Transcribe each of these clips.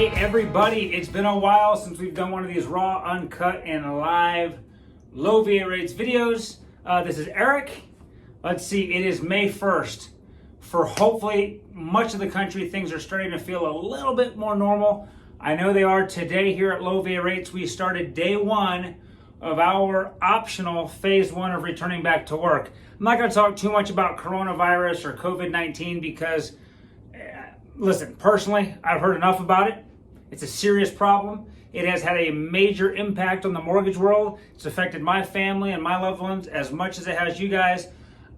Hey everybody, it's been a while since we've done one of these raw, uncut, and live low VA rates videos. This is Eric. Let's see, it is May 1st. For hopefully much of the country, things are starting to feel a little bit more normal. I know they are today here at Low VA Rates. We started day one of our optional phase one of returning back to work. I'm not going to talk too much about coronavirus or COVID-19 because listen, personally, I've heard enough about it. It's a serious problem. It has had a major impact on the mortgage world. It's affected my family and my loved ones as much as it has you guys.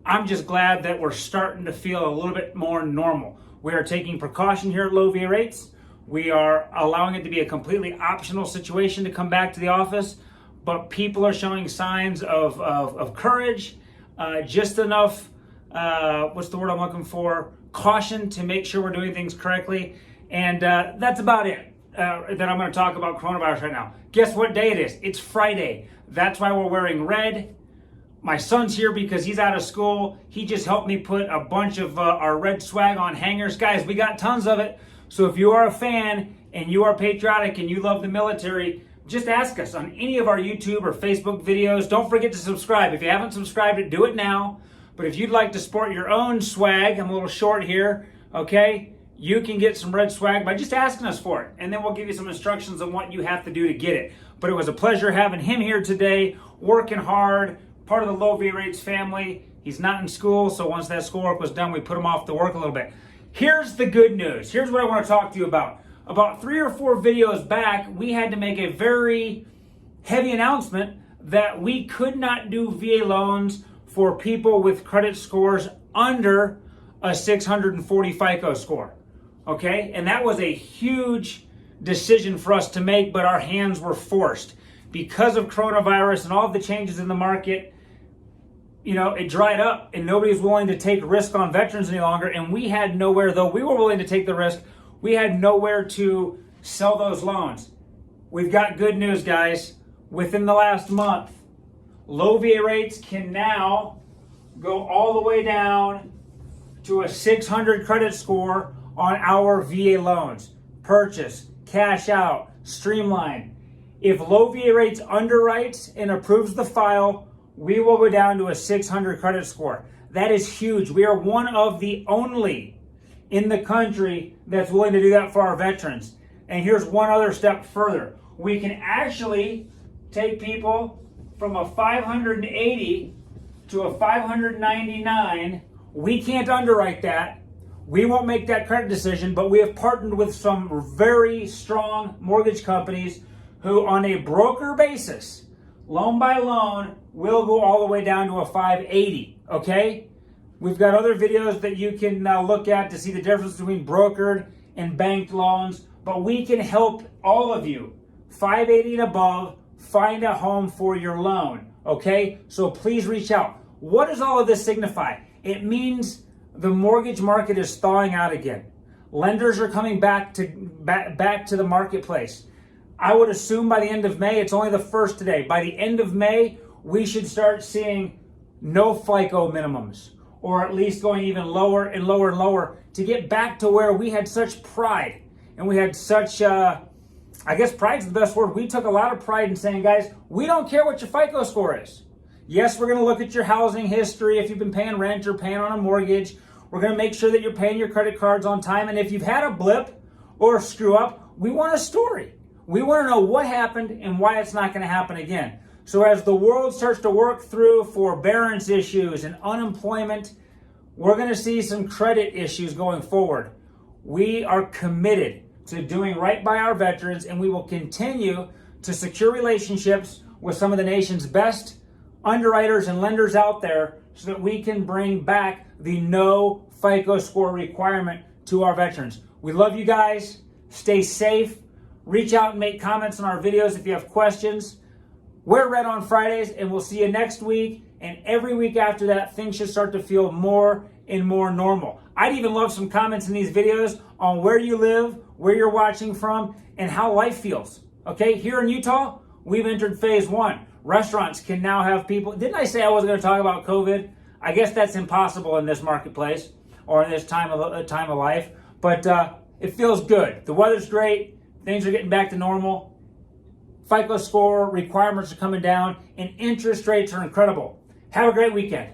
I'm just glad that we're starting to feel a little bit more normal. We are taking precaution here at Low VA Rates. We are allowing it to be a completely optional situation to come back to the office, but people are showing signs of courage, just enough, what's the word I'm looking for? Caution to make sure we're doing things correctly. And that's about it that I'm going to talk about coronavirus right now. Guess what day it is? It's Friday. That's why we're wearing red. My son's here because he's out of school. He just helped me put a bunch of our red swag on hangers. Guys, we got tons of it. So if you are a fan and you are patriotic and you love the military, just ask us on any of our YouTube or Facebook videos. Don't forget to subscribe. If you haven't subscribed, do it now. But if you'd like to sport your own swag, I'm a little short here, okay? You can get some red swag by just asking us for it. And then we'll give you some instructions on what you have to do to get it. But it was a pleasure having him here today, working hard, part of the Low VA Rates family. He's not in school, so once that schoolwork was done, we put him off to work a little bit. Here's the good news. Here's what I want to talk to you about. About 3 or 4 videos back, we had to make a very heavy announcement that we could not do VA loans for people with credit scores under a 640 FICO score, okay? And that was a huge decision for us to make, but our hands were forced. Because of coronavirus and all of the changes in the market, you know, it dried up and nobody was willing to take risk on veterans any longer, and we had nowhere, though we were willing to take the risk, we had nowhere to sell those loans. We've got good news, guys. Within the last month, Low VA Rates can now go all the way down to a 600 credit score on our VA loans. Purchase, cash out, streamline. If Low VA Rates underwrites and approves the file, we will go down to a 600 credit score. That is huge. We are one of the only in the country that's willing to do that for our veterans. And here's one other step further. We can actually take people from a 580 to a 599. We can't underwrite that. We won't make that credit decision, but we have partnered with some very strong mortgage companies who on a broker basis, loan by loan, will go all the way down to a 580, okay? We've got other videos that you can look at to see the difference between brokered and banked loans, but we can help all of you, 580 and above, find a home for your loan, okay? So please reach out. What does all of this signify? It means the mortgage market is thawing out again. Lenders are coming back to the marketplace. I would assume by the end of May, it's only the 1st today, by the end of May, we should start seeing no FICO minimums, or at least going even lower and lower and lower to get back to where we had such pride. And we had such, I guess pride's the best word. We took a lot of pride in saying, guys, we don't care what your FICO score is. Yes, we're going to look at your housing history, if you've been paying rent or paying on a mortgage. We're going to make sure that you're paying your credit cards on time. And if you've had a blip or a screw up, we want a story. We want to know what happened and why it's not going to happen again. So as the world starts to work through forbearance issues and unemployment, we're going to see some credit issues going forward. We are committed to doing right by our veterans, and we will continue to secure relationships with some of the nation's best underwriters and lenders out there so that we can bring back the no FICO score requirement to our veterans. We love you guys. Stay safe. Reach out and make comments on our videos if you have questions. Wear red on Fridays, and we'll see you next week. And every week after that, things should start to feel more and more normal. I'd even love some comments in these videos on where you live, where you're watching from, and how life feels. Okay, here in Utah, we've entered phase one. Restaurants can now have people. Didn't I say I wasn't going to talk about COVID? I guess that's impossible in this marketplace or in this time of life. But it feels good. The weather's great. things are getting back to normal. FICO score requirements are coming down, and interest rates are incredible. Have a great weekend.